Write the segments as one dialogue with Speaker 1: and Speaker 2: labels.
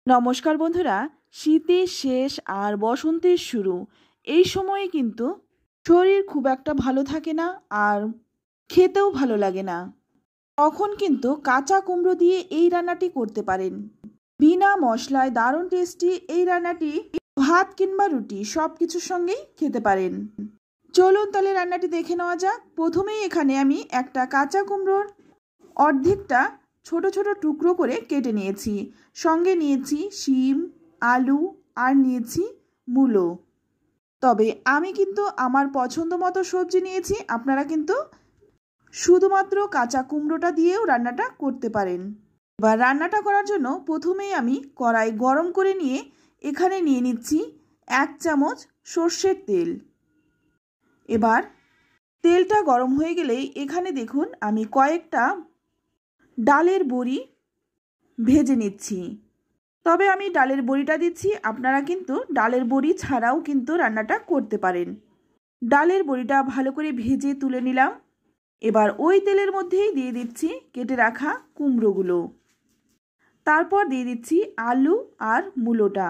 Speaker 1: নমস্কার বন্ধুরা, শীতের শেষ আর বসন্তের শুরু এই সময়ে কিন্তু শরীর খুব একটা ভালো থাকে না আর খেতেও ভালো লাগে না। তখন কিন্তু কাঁচা কুমড়ো দিয়ে এই রান্নাটি করতে পারেন। বিনা মশলায় দারুণ টেস্টি এই রান্নাটি ভাত কিংবা রুটি সব কিছুর সঙ্গেই খেতে পারেন। চলুন তাহলে রান্নাটি দেখে নেওয়া যাক। প্রথমেই এখানে আমি একটা কাঁচা কুমড়োর অর্ধেকটা ছোট ছোট টুকরো করে কেটে নিয়েছি। সঙ্গে নিয়েছি শিম, আলু আর নিয়েছি মূলো। তবে আমি কিন্তু আমার পছন্দ মতো সবজি নিয়েছি। আপনারা কিন্তু শুধুমাত্র কাঁচা কুমড়োটা দিয়েও রান্নাটা করতে পারেন। এবার রান্নাটা করার জন্য প্রথমেই আমি কড়াই গরম করে নিয়ে এখানে নিয়ে নিচ্ছি 1 চামচ সর্ষের তেল। এবার তেলটা গরম হয়ে গেলেই এখানে দেখুন আমি কয়েকটা ডালের বড়ি ভেজে নিচ্ছি। তবে আমি ডালের বড়িটা দিচ্ছি, আপনারা কিন্তু ডালের বড়ি ছাড়াও কিন্তু রান্নাটা করতে পারেন। ডালের বড়িটা ভালো করে ভেজে তুলে নিলাম। এবার ওই তেলের মধ্যেই দিয়ে দিচ্ছি কেটে রাখা কুমড়োগুলো। তারপর দিয়ে দিচ্ছি আলু আর মূলোটা।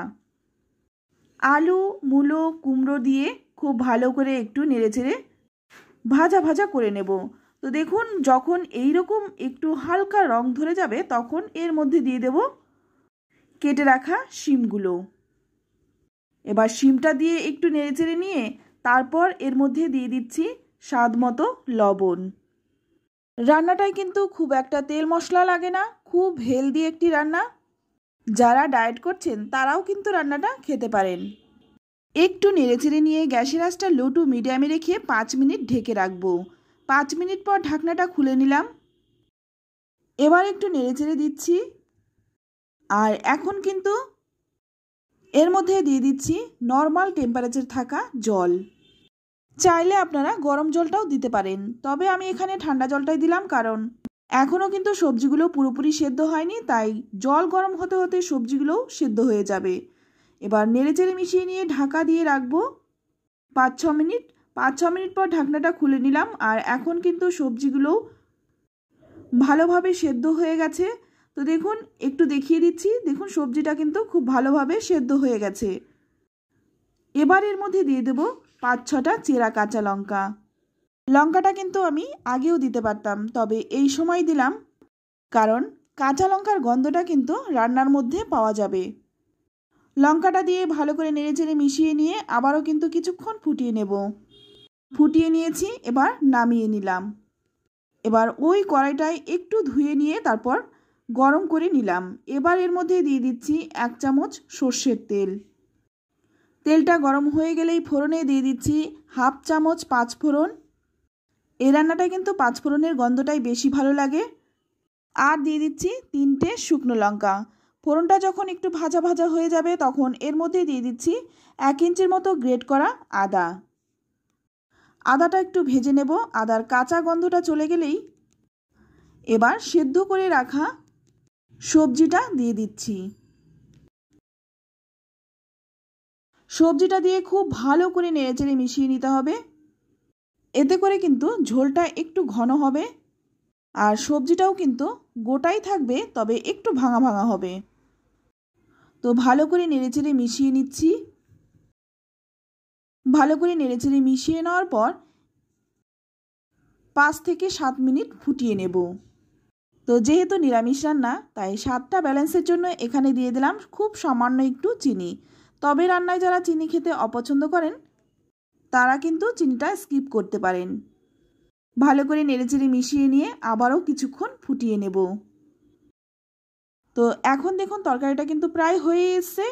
Speaker 1: আলু, মূলো, কুমড়ো দিয়ে খুব ভালো করে একটু নেড়েচেড়ে ভাজা ভাজা করে নেব। তো দেখুন যখন এই রকম একটু হালকা রং ধরে যাবে তখন এর মধ্যে দিয়ে দেব কেটে রাখা শিমগুলো। এবার শিমটা দিয়ে একটু নেড়েচেড়ে নিয়ে তারপর এর মধ্যে দিয়ে দিচ্ছি স্বাদ মতো লবণ। রান্নাটায় কিন্তু খুব একটা তেল মশলা লাগে না, খুব হেলদি একটি রান্না। যারা ডায়েট করছেন তারাও কিন্তু রান্নাটা খেতে পারেন। একটু নেড়েচেড়ে নিয়ে গ্যাসের আঁচটা লো টু মিডিয়ামে রেখে 5 মিনিট ঢেকে রাখবো। 5 মিনিট পর ঢাকনাটা খুলে নিলাম। এবার একটু নেড়েচেড়ে দিচ্ছি। আর এখন কিন্তু এর মধ্যে দিয়ে দিচ্ছি নর্মাল টেম্পারেচার থাকা জল। চাইলে আপনারা গরম জলটাও দিতে পারেন, তবে আমি এখানে ঠান্ডা জলটাই দিলাম, কারণ এখনও কিন্তু সবজিগুলো পুরোপুরি সেদ্ধ হয়নি, তাই জল গরম হতে হতে সবজিগুলোও সেদ্ধ হয়ে যাবে। এবার নেড়েচেড়ে মিশিয়ে নিয়ে ঢাকা দিয়ে রাখবো 5-6 মিনিট। 5-6 মিনিট পর ঢাকনাটা খুলে নিলাম। আর এখন কিন্তু সবজিগুলো ভালোভাবে সেদ্ধ হয়ে গেছে। তো দেখুন একটু দেখিয়ে দিচ্ছি, দেখুন সবজিটা কিন্তু খুব ভালোভাবে সেদ্ধ হয়ে গেছে। এবার এর মধ্যে দিয়ে দেব 5-6টা চেরা কাঁচা লঙ্কা। লঙ্কাটা কিন্তু আমি আগেও দিতে পারতাম, তবে এই সময় দিলাম কারণ কাঁচা লঙ্কার গন্ধটা কিন্তু রান্নার মধ্যে পাওয়া যাবে। লঙ্কাটা দিয়ে ভালো করে নেড়েচেড়ে মিশিয়ে নিয়ে আবারও কিন্তু কিছুক্ষণ ফুটিয়ে নেব। ফুটিয়ে নিয়েছি, এবার নামিয়ে নিলাম। এবার ওই কড়াইটায় একটু ধুয়ে নিয়ে তারপর গরম করে নিলাম। এবার এর মধ্যে দিয়ে দিচ্ছি 1 চামচ সর্ষের তেল। তেলটা গরম হয়ে গেলেই ফোড়নে দিয়ে দিচ্ছি 1/2 চামচ 5 ফোড়ন। এই রান্নাটায় কিন্তু 5 ফোড়নের গন্ধটাই বেশি ভালো লাগে। আর দিয়ে দিচ্ছি 3টে শুকনো লঙ্কা। ফোড়নটা যখন একটু ভাজা ভাজা হয়ে যাবে তখন এর মধ্যে দিয়ে দিচ্ছি 1 ইঞ্চির মতো গ্রেট করা আদা। আদাটা একটু ভেজে নেব। আদার কাঁচা গন্ধটা চলে গেলেই এবার সেদ্ধ করে রাখা সবজিটা দিয়ে দিচ্ছি। সবজিটা দিয়ে খুব ভালো করে নেড়েচেড়ে মিশিয়ে নিতে হবে। এতে করে কিন্তু ঝোলটা একটু ঘন হবে আর সবজিটাও কিন্তু গোটাই থাকবে, তবে একটু ভাঙা ভাঙা হবে। তো ভালো করে নেড়েচেড়ে মিশিয়ে নিচ্ছি। ভালো করে নেড়েচেড়ে মিশিয়ে নেওয়ার পর 5 থেকে 7 মিনিট ফুটিয়ে নেব। তো যেহেতু নিরামিষ রান্না তাই স্বাদটা ব্যালেন্সের জন্য এখানে দিয়ে দিলাম খুব সামান্য একটু চিনি। তবে রান্নায় যারা চিনি খেতে অপছন্দ করেন তারা কিন্তু চিনিটা স্কিপ করতে পারেন। ভালো করে নেড়েচেড়ে মিশিয়ে নিয়ে আবারও কিছুক্ষণ ফুটিয়ে নেব। তো এখন দেখুন তরকারিটা কিন্তু প্রায় হয়ে এসছে।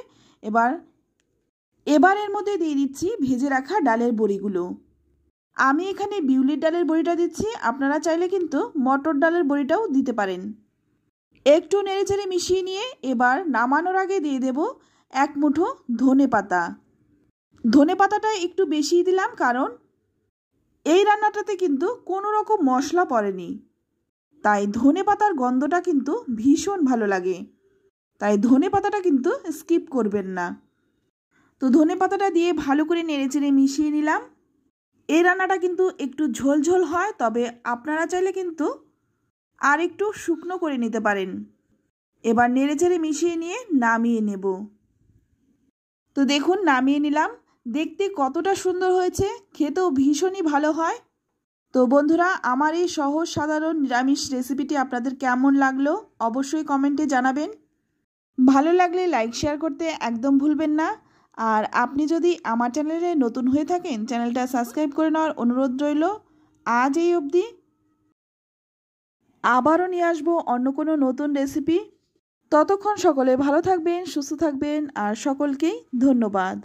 Speaker 1: এবার এর মধ্যে দিয়ে দিচ্ছি ভেজে রাখা ডালের বড়িগুলো। আমি এখানে বিউলির ডালের বড়িটা দিচ্ছি, আপনারা চাইলে কিন্তু মটর ডালের বড়িটাও দিতে পারেন। একটু নেড়েচেড়ে মিশিয়ে নিয়ে এবার নামানোর আগে দিয়ে দেব 1 মুঠো ধনে পাতা। ধনে পাতাটা একটু বেশি দিলাম, কারণ এই রান্নাটাতে কিন্তু কোনো রকম মশলা পড়েনি, তাই ধনে পাতার গন্ধটা কিন্তু ভীষণ ভালো লাগে। তাই ধনে পাতাটা কিন্তু স্কিপ করবেন না। তো ধনে পাতাটা দিয়ে ভালো করে নেড়েচেড়ে মিশিয়ে নিলাম। এই রান্নাটা কিন্তু একটু ঝোল ঝোল হয়, তবে আপনারা চাইলে কিন্তু আর একটু শুকনো করে নিতে পারেন। এবার নেড়েচেড়ে মিশিয়ে নিয়ে নামিয়ে নেব। তো দেখুন নামিয়ে নিলাম। দেখতে কতটা সুন্দর হয়েছে, খেতেও ভীষণই ভালো হয়। তো বন্ধুরা, আমার এই সহজ সাধারণ নিরামিষ রেসিপিটি আপনাদের কেমন লাগলো অবশ্যই কমেন্টে জানাবেন। ভালো লাগলে লাইক শেয়ার করতে একদম ভুলবেন না। আর আপনি যদি আমার চ্যানেলে নতুন হয়ে থাকেন, চ্যানেলটা সাবস্ক্রাইব করে নেওয়ার অনুরোধ রইল। আজ এই অবধি, আবারও নিয়ে আসবো অন্য কোনো নতুন রেসিপি। ততক্ষণ সকলে ভালো থাকবেন, সুস্থ থাকবেন, আর সকলকেই ধন্যবাদ।